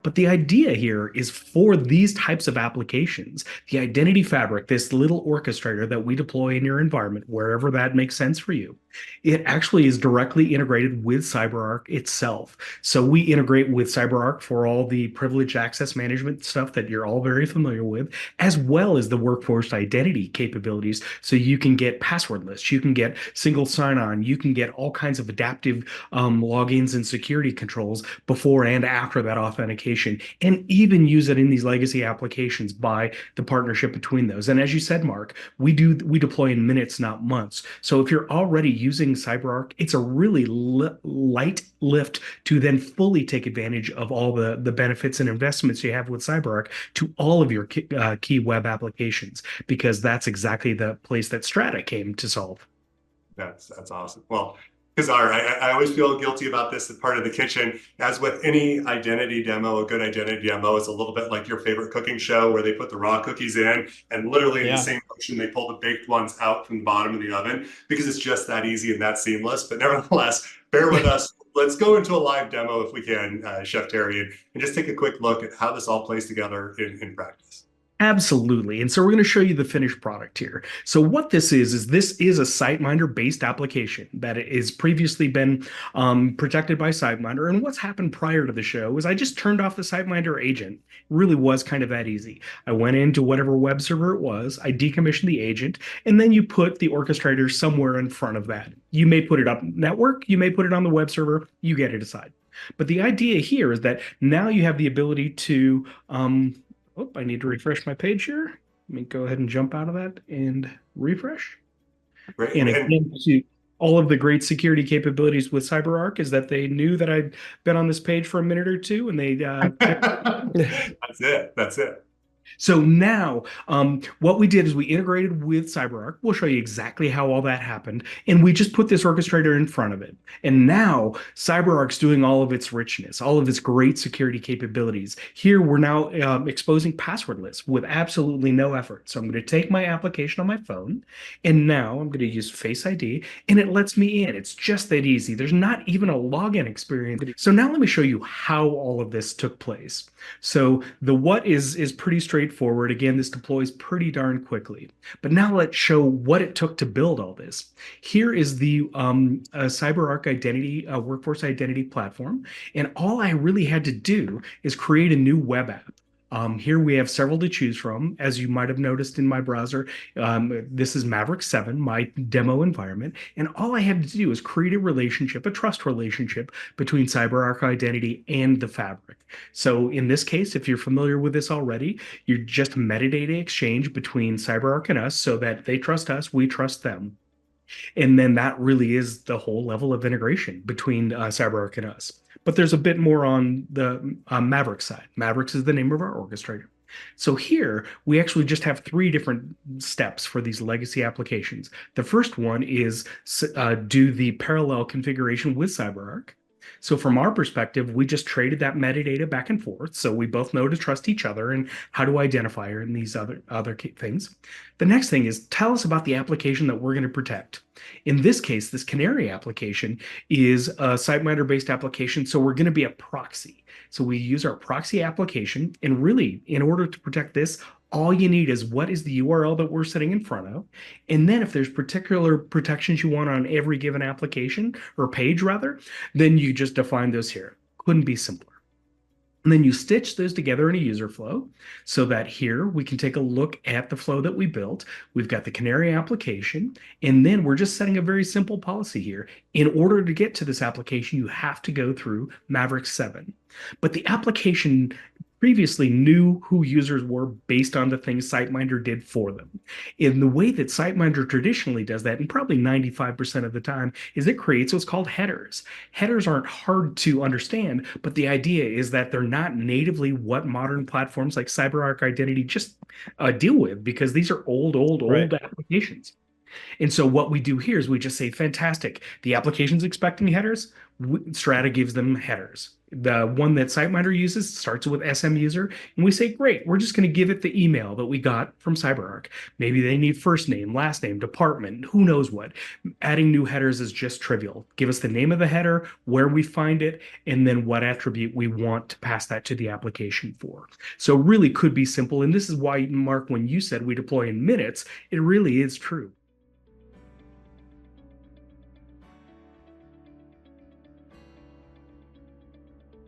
But the idea here is for these types of applications, the identity fabric, this little orchestrator that we deploy in your environment, wherever that makes sense for you, it actually is directly integrated with CyberArk itself. So we integrate with CyberArk for all the privileged access management stuff that you're all very familiar with, as well as the workforce identity capabilities. So you can get passwordless, you can get single sign-on, you can get all kinds of adaptive logins and security controls before and after that authentication, and even use it in these legacy applications by the partnership between those. And as you said, Mark, we deploy in minutes, not months. So if you're already using CyberArk, it's a really light lift to then fully take advantage of all the benefits and investments you have with CyberArk to all of your key web applications, because that's exactly the place that Strata came to solve. That's awesome. Well, because I always feel guilty about this as part of the kitchen. As with any identity demo, a good identity demo is a little bit like your favorite cooking show where they put the raw cookies in and literally in the Yeah. same motion they pull the baked ones out from the bottom of the oven because it's just that easy and that seamless. But nevertheless, bear with us. Let's go into a live demo if we can, Chef Terry, and just take a quick look at how this all plays together in practice. Absolutely. And so we're going to show you the finished product here. So what this is a SiteMinder based application that has previously been protected by SiteMinder. And what's happened prior to the show is I just turned off the SiteMinder agent. It really was kind of that easy. I went into whatever web server it was, I decommissioned the agent, and then you put the orchestrator somewhere in front of that. You may put it up network, you may put it on the web server, you get to decide. But the idea here is that now you have the ability to oh, I need to refresh my page here. Let me go ahead and jump out of that and refresh. Great. And again, to all of the great security capabilities with CyberArk is that they knew that I'd been on this page for a minute or two, and they That's it. That's it. So now, what we did is we integrated with CyberArk. We'll show you exactly how all that happened. And we just put this orchestrator in front of it. And now CyberArk's doing all of its richness, all of its great security capabilities. Here, we're now exposing passwordless with absolutely no effort. So I'm going to take my application on my phone, and now I'm going to use Face ID, and it lets me in. It's just that easy. There's not even a login experience. So now let me show you how all of this took place. So the what is pretty straightforward. Again, this deploys pretty darn quickly. But now let's show what it took to build all this. Here is the CyberArk Identity, Workforce Identity platform. And all I really had to do is create a new web app. Here we have several to choose from. As you might have noticed in my browser, this is Maverick 7, my demo environment. And all I had to do is create a relationship, a trust relationship between CyberArk Identity and the fabric. So in this case, if you're familiar with this already, you're just metadata exchange between CyberArk and us so that they trust us, we trust them. And then that really is the whole level of integration between CyberArk and us. But there's a bit more on the Maverick side. Mavericks is the name of our orchestrator. So here we actually just have three different steps for these legacy applications. The first one is do the parallel configuration with CyberArk. So from our perspective, we just traded that metadata back and forth. So we both know to trust each other and how to identify her and these other things. The next thing is tell us about the application that we're going to protect. In this case, this Canary application is a SiteMinder based application. So we're going to be a proxy. So we use our proxy application. And really, in order to protect this, all you need is what is the URL that we're sitting in front of. And then if there's particular protections you want on every given application or page rather, then you just define those here. Couldn't be simpler. And then you stitch those together in a user flow so that here we can take a look at the flow that we built. We've got the Canary application, and then we're just setting a very simple policy here. In order to get to this application, you have to go through Maverick 7. But the application previously knew who users were based on the things SiteMinder did for them. In the way that SiteMinder traditionally does that, and probably 95% of the time, is it creates what's called headers. Headers aren't hard to understand, but the idea is that they're not natively what modern platforms like CyberArk Identity just deal with, because these are old Right. applications. And so what we do here is we just say, fantastic, the application's expecting headers, Strata gives them headers. The one that SiteMinder uses starts with SM user, and we say, great, we're just going to give it the email that we got from CyberArk. Maybe they need first name, last name, department, who knows what. Adding new headers is just trivial. Give us the name of the header, where we find it, and then what attribute we want to pass that to the application for. So really could be simple. And this is why, Mark, when you said we deploy in minutes, it really is true.